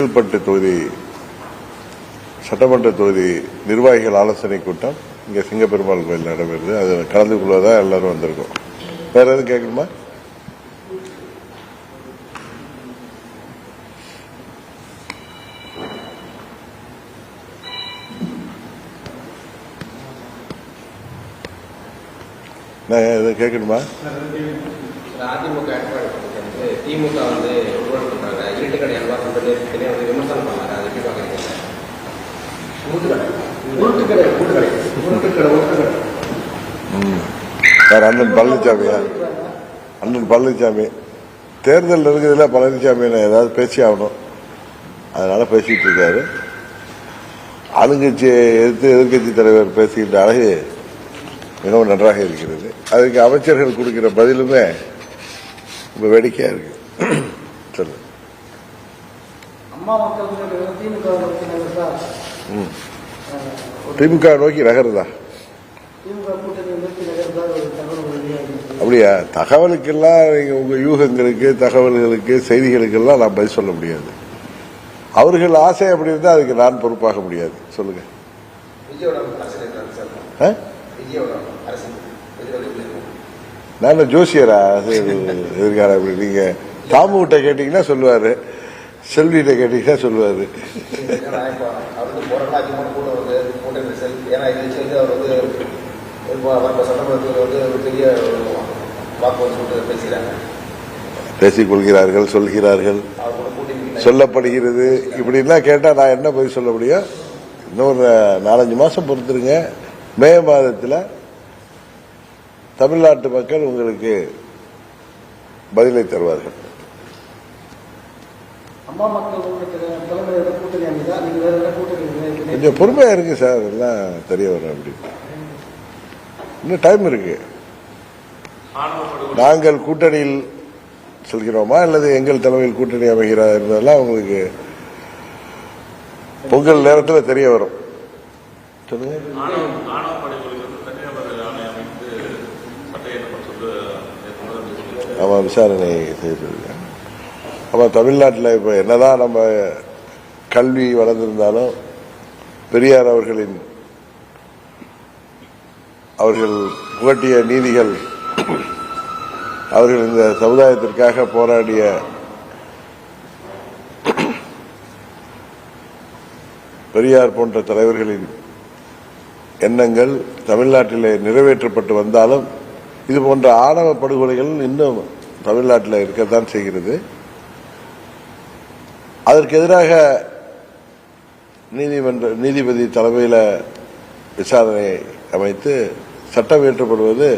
செங்கல்பட்டு தொகுதி சட்டமன்ற தொகுதி நிர்வாகிகள் ஆலோசனை கூட்டம் இங்கே சிங்கப்பெருமாள் கோயில் நடைபெறுது. அது கலந்து கொள்வதா எல்லாரும் வந்திருக்கோம். வேற எதுவும் கேட்கணுமா? எதுவும் கேட்கணுமா? அதிமுக திமுக வந்து ஊழல் பண்றாங்க, இருட்டு கடை அல்வா சொல்றது விமர்சனம் பண்ணாங்க. அதை எப்படி பாக்குறீங்க? அண்ணன் பழனிசாமியா? அண்ணன் பழனிசாமி தேர்தல் இருக்குதுல, பழனிசாமி ஏதாவது பேசி ஆகணும், அதனால பேசிட்டு இருக்காரு. ஆளுங்கட்சியை எதிர்த்து எதிர்கட்சி தலைவர் பேசுகின்ற அழகு மிகவும் நன்றாக இருக்கிறது. அதுக்கு அமைச்சர்கள் கொடுக்கிற பதிலுமே ரொம்ப வேடிக்கையா இருக்கு. சொல்லு. திமுக நோக்கி நகருதா? அப்படியா? தகவலுக்கெல்லாம் உங்க யூகங்களுக்கு, தகவல்களுக்கு, செய்திகளுக்கெல்லாம் நான் பதில் சொல்ல முடியாது. அவர்கள் ஆசை அப்படி இருந்தா அதுக்கு நான் பொறுப்பாக முடியாது. சொல்லுங்க. நான் ஜோசியரா? எதிர்கால நீங்க தாமு கிட்ட கேட்டீங்கன்னா சொல்லுவாரு, செல்விகிட்ட கேட்டீங்கன்னா சொல்லுவாரு. பேசிக் கொள்கிறார்கள், சொல்கிறார்கள், சொல்லப்படுகிறது. இப்படிலாம் கேட்டா நான் என்ன பதில் சொல்ல முடியும்? இன்னொரு 4-5 மாசம் பொறுத்துருங்க. மே மாதத்தில் தமிழ்நாட்டு மக்கள் உங்களுக்கு பதிலை தருவார்கள். கொஞ்சம் பொறுமையா இருக்கு சார், எல்லாம் தெரிய வரும். அப்படி இன்னும் டைம் இருக்கு. நாங்கள் கூட்டணியில் செல்கிறோமா அல்லது எங்கள் தலைமையில் கூட்டணி அமைகிறதா என்பதெல்லாம் உங்களுக்கு பொங்கல் நேரத்தில் தெரிய வரும். சொல்லுங்க. ஆமா, விசாரணை செய்திருக்காங்க. ஆமா, தமிழ்நாட்டில் இப்ப என்னதான் நம்ம கல்வி வளர்ந்திருந்தாலும் பெரியார் அவர்கள் புகட்டிய நீதிகள், அவர்கள் இந்த சமுதாயத்திற்காக போராடிய பெரியார் போன்ற தலைவர்களின் எண்ணங்கள் தமிழ்நாட்டிலே நிறைவேற்றப்பட்டு வந்தாலும் இது போன்ற ஆணவ படுகொலைகள் இன்னும் தமிழ்நாட்டில் இருக்கத்தான் செய்கிறது. அதற்கு எதிராக நீதிபதி தலைமையில் விசாரணை அமைத்து சட்டம் இயற்றப்படுவது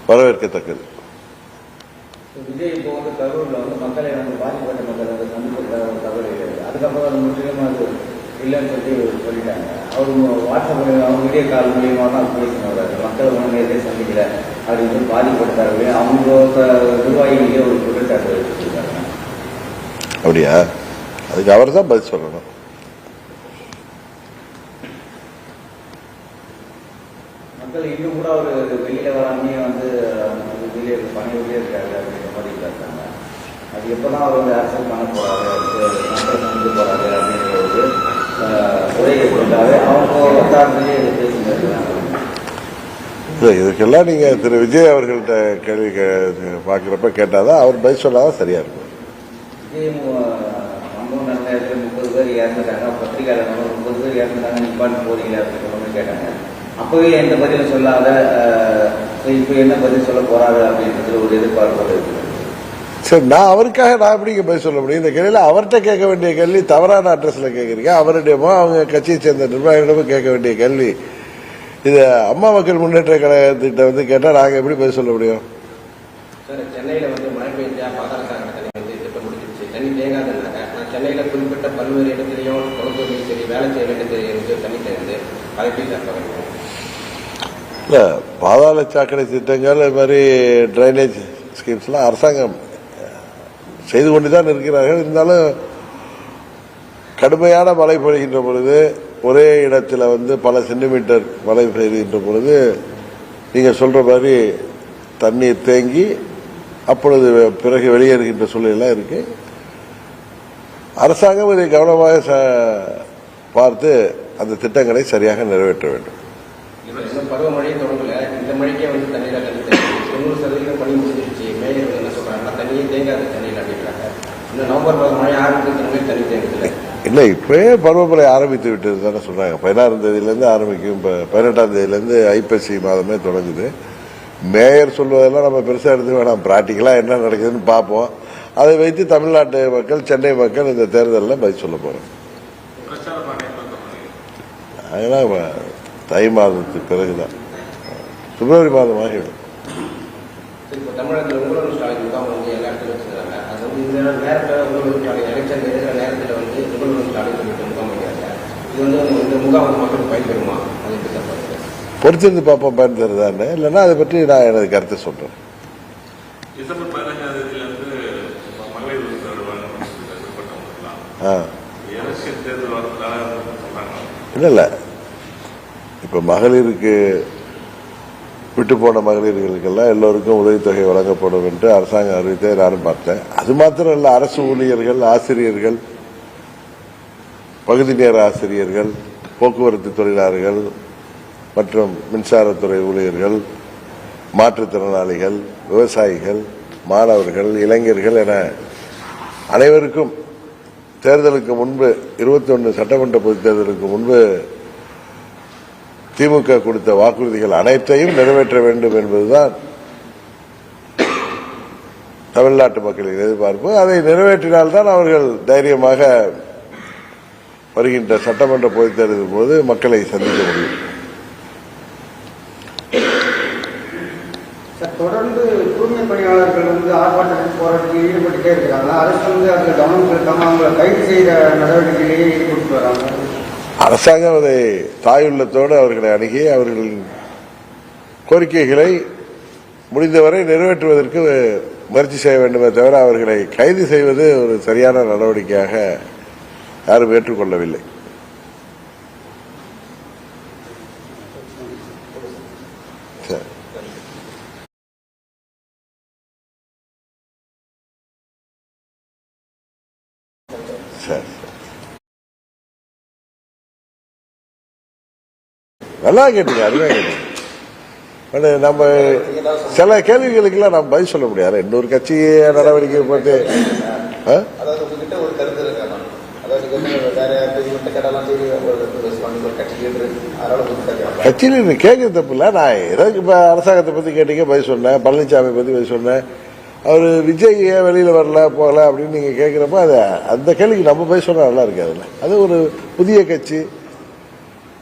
வரவேற்கத்தக்கது. விஜய் இப்போ வந்து கரூர்ல வந்து மக்களை பாதிக்கப்பட்ட மக்கள் அதுக்கப்புறம் முற்றிலுமாக இல்லைன்னு சொல்லிட்டாங்க. அவர் வாட்ஸ்அப் அவங்க வீடியோ கால் மூலியமாக தான் பேசினார். மக்கள் நேரத்தை சந்திக்கல அப்படின்னு சொல்லி பாதிக்கப்பட்டாரு. அவங்க நிர்வாகிகளே ஒரு குற்றச்சாட்டு வச்சிருக்காங்க. அப்படியா? அதுக்கு அவர் தான் பதில் சொல்லணும். மக்கள் இன்னும் கூட ஒரு வெளியில வராமே வந்து வெளியே பணியிலே இருக்காரு அப்படின்ற மாதிரி இருக்காங்க. அது எப்பதான் அவர் வந்து அரசியல் பண்ண போறாரு, மக்கள் சந்திக்க போறாரு அப்படின்ற ஒரு உரையை கொண்டாரு. அவங்க வட்டாரத்திலேயே பேசியிருக்காங்க. இதுக்கெல்லாம் நீங்க திரு விஜய் அவர்கள்ட்ட கேள்வி பாக்குறப்ப கேட்டாதான் அவர் பதில் சொல்லாதான் சரியா இருக்கும். விஜய் சம்பவம் நடந்த இடத்துல 30 பேர் இறந்துட்டாங்க, பத்திரிகையாளர் 30 பேர் இறந்துட்டாங்க, நிப்பாட்டு போறீங்க அப்படின்னு கேட்டாங்க. அப்பவே எந்த பதிலும் சொல்லாத இப்ப என்ன பதில் சொல்ல போறாரு அப்படின்றது ஒரு எதிர்பார்ப்பு இருக்கு. சரி, நான் அவருக்காக நான் எப்படிங்க பதில் சொல்ல முடியும்? இந்த கேள்வியில அவர்கிட்ட கேட்க வேண்டிய கேள்வி தவறான அட்ரஸ்ல கேட்கறீங்க. அவருடையமோ அவங்க கட்சியை சேர்ந்த நிர்வாகிகளிடமும் கேட்க வேண்டிய கேள்வி. இது அம்மா மக்கள் முன்னேற்ற கழகத்திட்ட வந்து கேட்டா நாங்க எப்படி பதில் சொல்ல முடியும்? சென்னையில வந்து மழை பெய்ஞ்சா பாதாள சாக்கடை தண்ணி வந்து திட்டம் முடிஞ்சிருச்சு, தண்ணி தேங்காதுன்னாங்க. நான் சென்னையில குறிப்பிட்ட பல்வேறு இடத்துலையும் தொலைத்தொழில் சரி, வேலை செய்ய வேண்டியது தண்ணி சேர்ந்து அதை எப்படி சார் இல்ல, பாதாள சாக்கடை திட்டங்கள் இது மாதிரி டிரைனேஜ் ஸ்கீம்ஸ் எல்லாம் அரசாங்கம் செய்து கொண்டுதான் இருக்கிறார்கள். இருந்தாலும் கடுமையான மழை பொழிகின்ற பொழுது ஒரே இடத்துல வந்து பல சென்டிமீட்டர் மழை பெய்கின்ற பொழுது நீங்க சொல்ற மாதிரி தண்ணீர் தேங்கி அப்பொழுது பிறகு வெளியேறுகின்ற சூழ்நிலை இருக்கு. அரசாங்கம் இதை கவனமாக பார்த்து அந்த திட்டங்களை சரியாக நிறைவேற்ற வேண்டும். பருவமழையை தொடங்கல, இந்த மழைக்கே வந்து தண்ணீர் தண்ணி 90% பணி முடிஞ்சிருச்சு. மேயர் என்ன சொல்றாங்கன்னா தண்ணியே தேங்காது சென்னையில் அப்படிங்கிறாங்க. இந்த நவம்பர் மழை ஆரம்பிக்கிறதுக்கு தண்ணி தேங்குதில்லை. இல்லை, இப்பவே பருவமழை ஆரம்பித்து விட்டது தானே சொல்றாங்க. 16ஆம் தேதியிலேருந்து ஆரம்பிக்கும். இப்போ 18ஆம் தேதியிலேருந்து ஐப்பசி மாதமே தொடங்குது. மேயர் சொல்வதெல்லாம் நம்ம பெருசாக எடுத்து வேணாம். பிராக்டிக்கலா என்ன நடக்குதுன்னு பார்ப்போம். அதை வைத்து தமிழ்நாட்டு மக்கள், சென்னை மக்கள் இந்த தேர்தலில் பதில் சொல்ல போறோம். அதெல்லாம் தை மாதத்துக்கு பிறகுதான், பிப்ரவரி மாதம் ஆகிவிடும். இப்போ தமிழகத்தில் உங்களோட ஸ்டாலின் முகாம் வந்து எல்லா இடத்துல வச்சுருக்காங்க. அது வந்து இந்த நேரத்தில் உங்களோட ஸ்டாலின் எலெக்ஷன் இருக்கிற நேரத்தில் வந்து உங்களோட ஸ்டாலின் சொல்லிட்டு முகாம் வைக்கிறாங்க. இது வந்து இந்த முகாம் வந்து மக்களுக்கு பயன்பெறுமா? அது எப்படி சார் பொறுத்திருந்து பார்ப்போம் பயன் தருதான்னு. இல்லைன்னா அதை பற்றி நான் எனது கருத்தை சொல்றேன். டிசம்பர் 15ஆம் தேதியிலிருந்து மகளிர் எலெக்ஷன் தேர்தல் வரதுனால இல்ல, இப்ப மகளிருக்கு விட்டு போன மகளிர்களுக்கெல்லாம் எல்லோருக்கும் உதவித்தொகை வழங்கப்படும் என்று அரசாங்கம் அறிவித்ததை நானும் பார்த்தேன். அது மாத்திரம் இல்ல, அரசு ஊழியர்கள், ஆசிரியர்கள், பகுதி நேர ஆசிரியர்கள், போக்குவரத்து தொழிலாளர்கள் மற்றும் மின்சாரத்துறை ஊழியர்கள், மாற்றுத்திறனாளிகள், விவசாயிகள், மாணவர்கள், இளைஞர்கள் என அனைவருக்கும் தேர்தலுக்கு முன்பு 21 சட்டமன்ற பொதுத் தேர்தலுக்கு முன்பு திமுக கொடுத்த வாக்குறுதிகள் அனைத்தையும் நிறைவேற்ற வேண்டும் என்பதுதான் தமிழ்நாட்டு மக்களின் எதிர்பார்ப்பு. அதை நிறைவேற்றினால்தான் அவர்கள் தைரியமாக வருகின்ற சட்டமன்ற பொதுத் தேர்தலின் போது மக்களை சந்திக்க முடியும். தொடர்ந்து தூய்மை பணியாளர்கள் வந்து ஆர்ப்பாட்டத்தில் போராட்டத்தில் ஈடுபட்டுட்டே இருக்கிறாங்க. அரசு வந்து அதில் கவனம் செலுத்தாமல் அவங்களை கைது செய்த நடவடிக்கையிலேயே ஈடுபட்டு வராங்க. அரசாங்கம் அதை தாயுள்ளத்தோடு அவர்களை அணுகி அவர்களின் கோரிக்கைகளை முடிந்தவரை நிறைவேற்றுவதற்கு முயற்சி செய்ய வேண்டுமே தவிர அவர்களை கைது செய்வது ஒரு சரியான நடவடிக்கையாக யாரும் ஏற்றுக்கொள்ளவில்லை. நல்லா கேட்டீங்க, அருமையா கேட்டீங்க. நம்ம சில கேள்விகளுக்கெல்லாம் நம்ம பதில் சொல்ல முடியாது. இன்னொரு கட்சி நடவடிக்கை போட்டு கட்சியில் கேட்க தப்பு இல்ல. நான் ஏதாவது இப்ப அரசாங்கத்தை பத்தி கேட்டீங்க, பதில் சொன்னேன். பழனிசாமி பத்தி பதில் சொன்னேன். அவரு விஜய் ஏன் வெளியில வரல போகல அப்படின்னு நீங்க கேட்கிறப்ப அது அந்த கேள்விக்கு நம்ம பதில் சொன்னா நல்லா இருக்காதுல்ல. அது ஒரு புதிய கட்சி.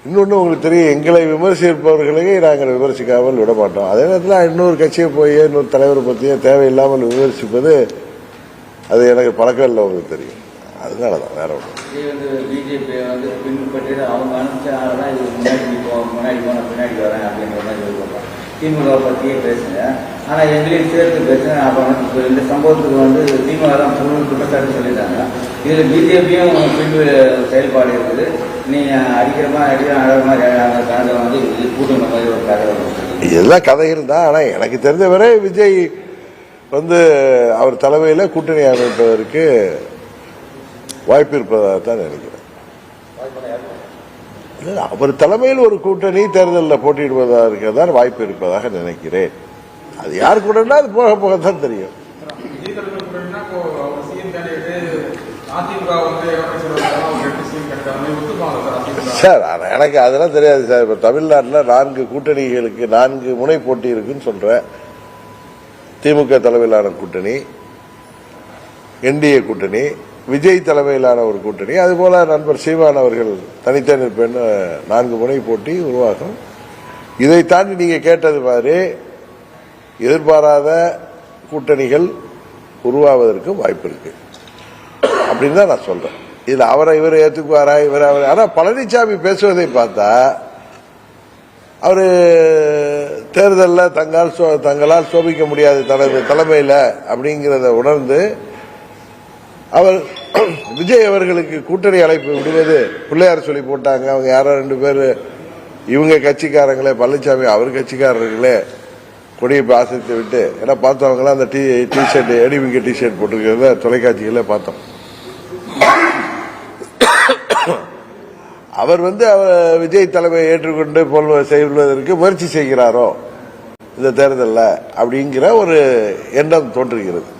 இன்னொன்னு உங்களுக்கு தெரியும், எங்களை விமர்சிப்பவர்களையே நாங்கள் விமர்சிக்காமல் விட மாட்டோம். அதே நேரத்தில் இன்னொரு கட்சியை போய் இன்னொரு தலைவரை பற்றியே தேவையில்லாமல் விமர்சிப்பது அது எனக்கு பழக்கம் இல்லை, உங்களுக்கு தெரியும். அதனாலதான் வேற ஒன்று. பிஜேபி வந்து பின்பற்றி அவங்க அனுப்பிச்சாங்கன்னா இது முன்னாடி போன பின்னாடி வரேன் அப்படின்ற மாதிரி சொல்லுவாங்க. திமுக பற்றியே பேசுங்க, ஆனா எங்களையும் சேர்த்து பேசுங்க. அப்ப இந்த சம்பவத்துக்கு வந்து திமுக தான் குற்றச்சாட்டு சொல்லிட்டாங்க. இதுல பிஜேபியும் பின்பு செயல்பாடு இருக்குது. நீங்க அடிக்கிற மாதிரி அடிக்கிற அழகு மாதிரி கதை வந்து கூட்டுற மாதிரி ஒரு கதை இதெல்லாம் கதைகள் தான். ஆனா எனக்கு தெரிஞ்சவரை விஜய் வந்து அவர் தலைமையில கூட்டணி அமைப்பதற்கு வாய்ப்பு இருப்பதாக தான் நினைக்கிறேன். அவர் தலைமையில் ஒரு கூட்டணி தேர்தலில் போட்டியிடுவதற்கு தான் வாய்ப்பு இருப்பதாக நினைக்கிறேன். அது யாரு கூடனா அது போக போக தான் தெரியும். சார் எனக்கு அதெல்லாம் தெரியாது சார். இப்ப தமிழ்நாட்டில் 4 கூட்டணிகளுக்கு 4 முனை போட்டி இருக்குன்னு சொல்றேன். திமுக தலைமையிலான கூட்டணி, என்டிஏ கூட்டணி, விஜய் தலைமையிலான ஒரு கூட்டணி, அதுபோல நண்பர் சீமான் அவர்கள் தனித்தே நிற்பேன்னு 4 முனை போட்டி உருவாகும். இதை தாண்டி நீங்க கேட்டது மாதிரி எதிர்பாராத கூட்டணிகள் உருவாவதற்கு வாய்ப்பு இருக்கு அப்படின்னு தான் நான் சொல்றேன். இதுல அவரை இவரை ஏத்துக்குவாரா இவரை அவரை. ஆனா பழனிசாமி பேசுவதை பார்த்தா அவரு தேர்தலில் தங்களால் சோபிக்க முடியாது தனது தலைமையில அப்படிங்கிறத உணர்ந்து அவர் விஜய் அவர்களுக்கு கூட்டணி அழைப்பு விடுவது பிள்ளையார் சொல்லி போட்டாங்க. அவங்க யாரோ 2 பேர் இவங்க கட்சிக்காரங்களே, பழனிசாமி அவர் கட்சிக்காரர்களே கொடியை ஆசிரித்து விட்டு, ஏன்னா பார்த்தவங்களாம் அந்த டிஷர்ட் ஏடிவிங்க டிஷர்ட் போட்டிருக்கிறத தொலைக்காட்சிகளே பார்த்தோம். அவர் விஜய் தலைமையை ஏற்றுக்கொண்டு செய்வதற்கு முயற்சி செய்கிறாரோ இந்த தேர்தலில் அப்படிங்கிற ஒரு எண்ணம் தோன்றுகிறது.